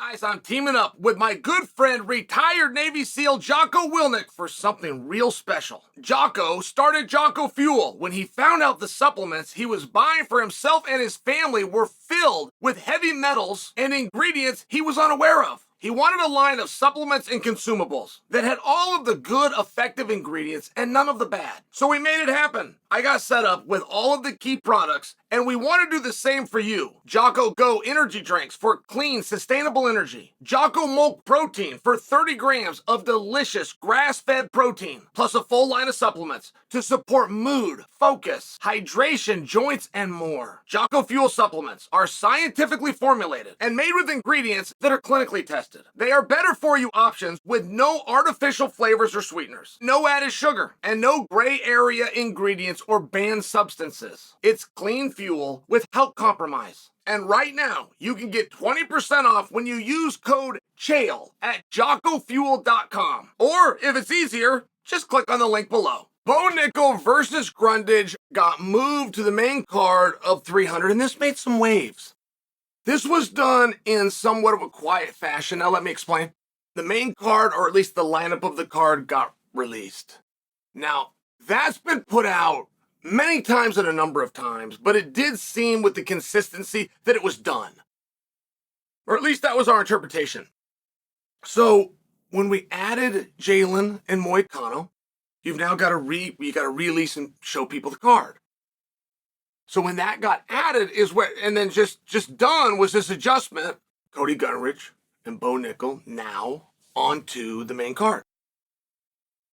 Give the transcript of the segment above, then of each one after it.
Guys, I'm teaming up with my good friend, retired Navy SEAL Jocko Willink for something real special. Jocko started Jocko Fuel when he found out the supplements he was buying for himself and his family were filled with heavy metals and ingredients he was unaware of. He wanted a line of supplements and consumables that had all of the good, effective ingredients and none of the bad. So we made it happen. I got set up with all of the key products, and we want to do the same for you. Jocko Go energy drinks for clean, sustainable energy. Jocko Milk Protein for 30 grams of delicious grass-fed protein, plus a full line of supplements to support mood, focus, hydration, joints, and more. Jocko Fuel supplements are scientifically formulated and made with ingredients that are clinically tested. They are better for you options with no artificial flavors or sweeteners, no added sugar, and no gray area ingredients or banned substances. It's clean fuel with health compromise. And right now, you can get 20% off when you use code Chael at jockofuel.com. Or if it's easier, just click on the link below. Bo Nickal versus Grundage got moved to the main card of 300, and this made some waves. This was done in somewhat of a quiet fashion. Now let me explain. The main card, or at least the lineup of the card, got released. Now, that's been put out many times and a number of times, but it did seem with the consistency that it was done. Or at least that was our interpretation. So when we added Jalen and Moicano, you've now got to release and show people the card. So when that got added is where, and then just done was this adjustment, Cody Gunridge and Bo Nickal now onto the main card.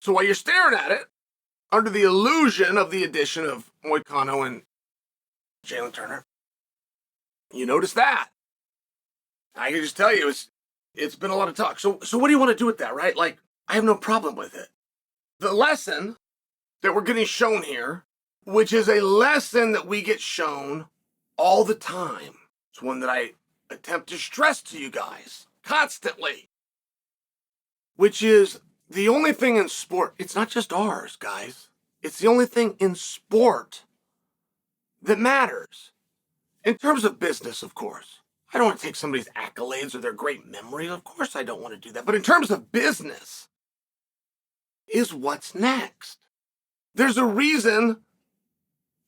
So while you're staring at it, under the illusion of the addition of Moicano and Jalen Turner, you notice that. I can just tell you, it's been a lot of talk. So what do you want to do with that, right? Like, I have no problem with it. The lesson that we're getting shown here, which is a lesson that we get shown all the time, it's one that I attempt to stress to you guys constantly, which is the only thing in sport, it's not just ours, guys. It's the only thing in sport that matters. In terms of business, of course. I don't want to take somebody's accolades or their great memory. Of course I don't want to do that. But in terms of business, is what's next. There's a reason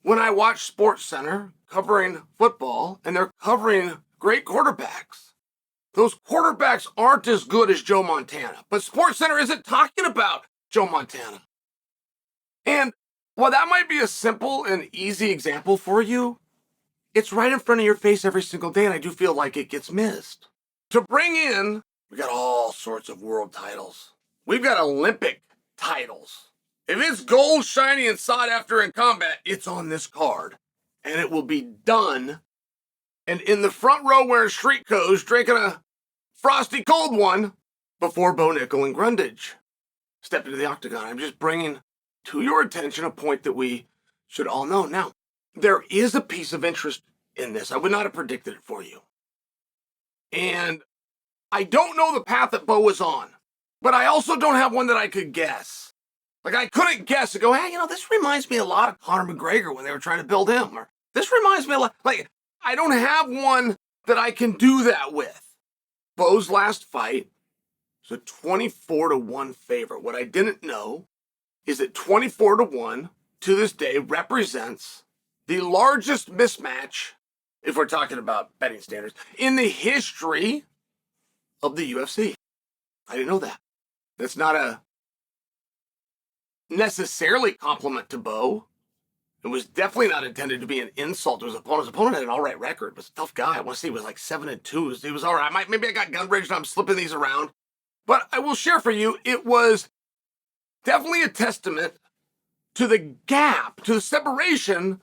when I watch SportsCenter covering football and they're covering great quarterbacks, those quarterbacks aren't as good as Joe Montana, but SportsCenter isn't talking about Joe Montana. And while that might be a simple and easy example for you, it's right in front of your face every single day, and I do feel like it gets missed. To bring in, we got all sorts of world titles. We've got Olympic titles. If it's gold, shiny, and sought after in combat, it's on this card. And it will be done. And in the front row wearing street clothes, drinking a frosty cold one before Bo Nickal and Grundage step into the octagon. I'm just bringing to your attention a point that we should all know. Now, there is a piece of interest in this. I would not have predicted it for you. And I don't know the path that Bo was on, but I also don't have one that I could guess. Like, I couldn't guess and go, hey, this reminds me a lot of Conor McGregor when they were trying to build him. Or this reminds me a lot. Like, I don't have one that I can do that with. Bo's last fight was a 24-1 favorite. What I didn't know is that 24-1 to this day represents the largest mismatch, if we're talking about betting standards, in the history of the UFC. I didn't know that. That's not a necessarily compliment to Bo. It was definitely not intended to be an insult to his opponent. His opponent had an all right record. He was a tough guy. I want to say he was like 7-2. He was all right. Maybe I got Gunridge and I'm slipping these around. But I will share for you, it was definitely a testament to the gap, to the separation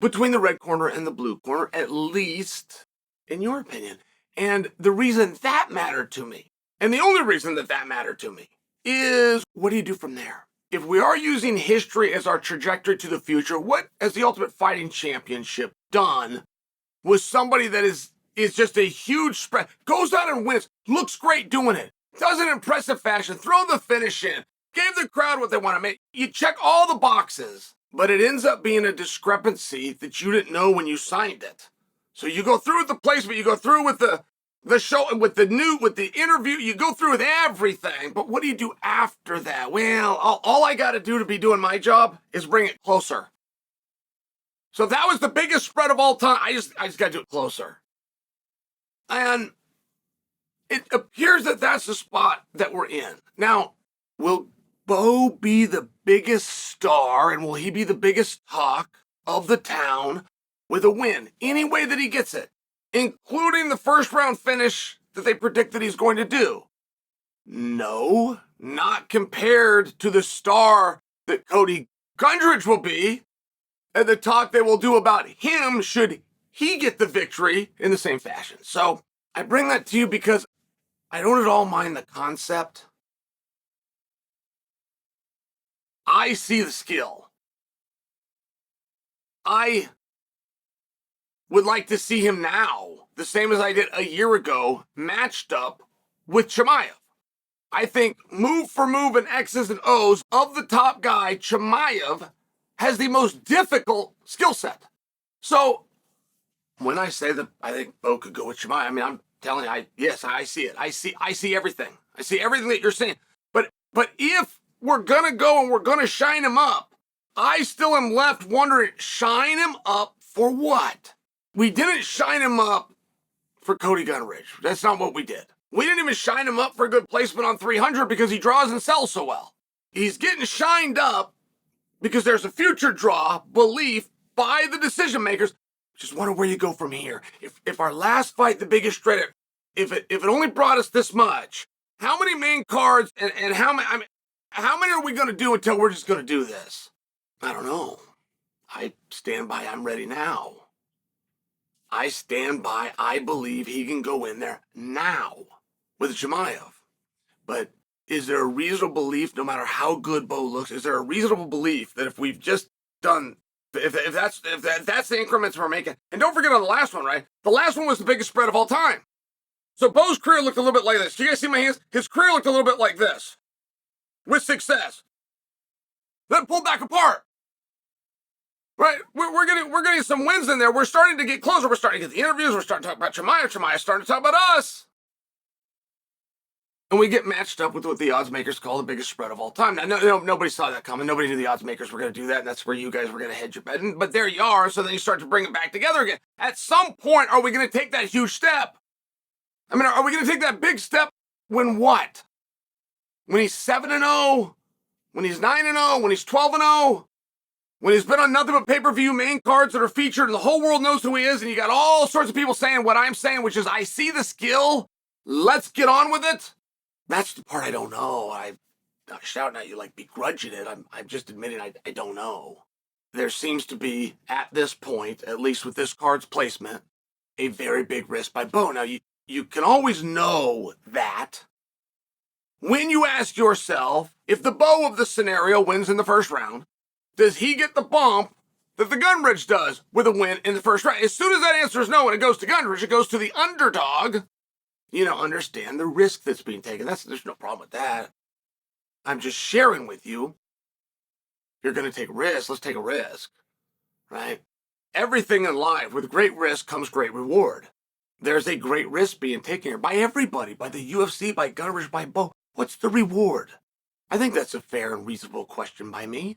between the red corner and the blue corner, at least in your opinion. And the reason that mattered to me, and the only reason that mattered to me, is what do you do from there? If we are using history as our trajectory to the future, what has the Ultimate Fighting Championship done with somebody that is just a huge spread, goes out and wins, looks great doing it, does it in impressive fashion, throw the finish in, gave the crowd what they want to make. You check all the boxes, but it ends up being a discrepancy that you didn't know when you signed it. So you go through with the placement, you go through with the the show with the interview, you go through with everything, but what do you do after that? Well, all I got to do to be doing my job is bring it closer. So if that was the biggest spread of all time, I just got to do it closer. And it appears that that's the spot that we're in. Now, will Bo be the biggest star, and will he be the biggest talk of the town with a win any way that he gets it, including the first round finish that they predict that he's going to do? No, not compared to the star that Cody Gundrich will be, and the talk they will do about him should he get the victory in the same fashion. So I bring that to you because I don't at all mind the concept. I see the skill. I would like to see him now, the same as I did a year ago, matched up with Chimaev. I think move for move and X's and O's of the top guy, Chimaev has the most difficult skill set. So when I say that I think Bo could go with Chimaev, I mean, I'm telling you, yes, I see it. I see everything. I see everything that you're saying. But if we're going to go and we're going to shine him up, I still am left wondering, shine him up for what? We didn't shine him up for Cody Gundrich. That's not what we did. We didn't even shine him up for a good placement on 300 because he draws and sells so well. He's getting shined up because there's a future draw belief by the decision makers. Just wonder where you go from here. If our last fight, the biggest shred, if it only brought us this much, how many main cards and how many are we going to do until we're just going to do this? I don't know. I stand by I'm ready now. I stand by I believe he can go in there now with Chimaev. But is there a reasonable belief, no matter how good Bo looks, is there a reasonable belief that if we've just done, if that's the increments we're making, and don't forget on the last one, right? The last one was the biggest spread of all time. So Bo's career looked a little bit like this. Do you guys see my hands? His career looked a little bit like this, with success. Then pulled back apart. Right? We're getting some wins in there. We're starting to get closer. We're starting to get the interviews. We're starting to talk about Chimaev. Chimaev's starting to talk about us. And we get matched up with what the odds makers call the biggest spread of all time. Now, nobody saw that coming. Nobody knew the odds makers were going to do that, and that's where you guys were going to hedge your bet. But there you are, so then you start to bring it back together again. At some point, are we going to take that huge step? I mean, are we going to take that big step when what? When he's 7-0? When he's 9-0? When he's 12-0? When he's been on nothing but pay-per-view main cards that are featured and the whole world knows who he is, and you got all sorts of people saying what I'm saying, which is, I see the skill, let's get on with it. That's the part I don't know. I'm not shouting at you like begrudging it. I'm just admitting I don't know. There seems to be, at this point, at least with this card's placement, a very big risk by Bo. Now, you can always know that when you ask yourself, if the Bo of the scenario wins in the first round, does he get the bump that the Gundrich does with a win in the first round? As soon as that answer is no and it goes to Gundrich, it goes to the underdog. Understand the risk that's being taken. There's no problem with that. I'm just sharing with you. You're going to take risks. Let's take a risk, right? Everything in life, with great risk comes great reward. There's a great risk being taken here by everybody, by the UFC, by Gundrich, by Bo. What's the reward? I think that's a fair and reasonable question by me.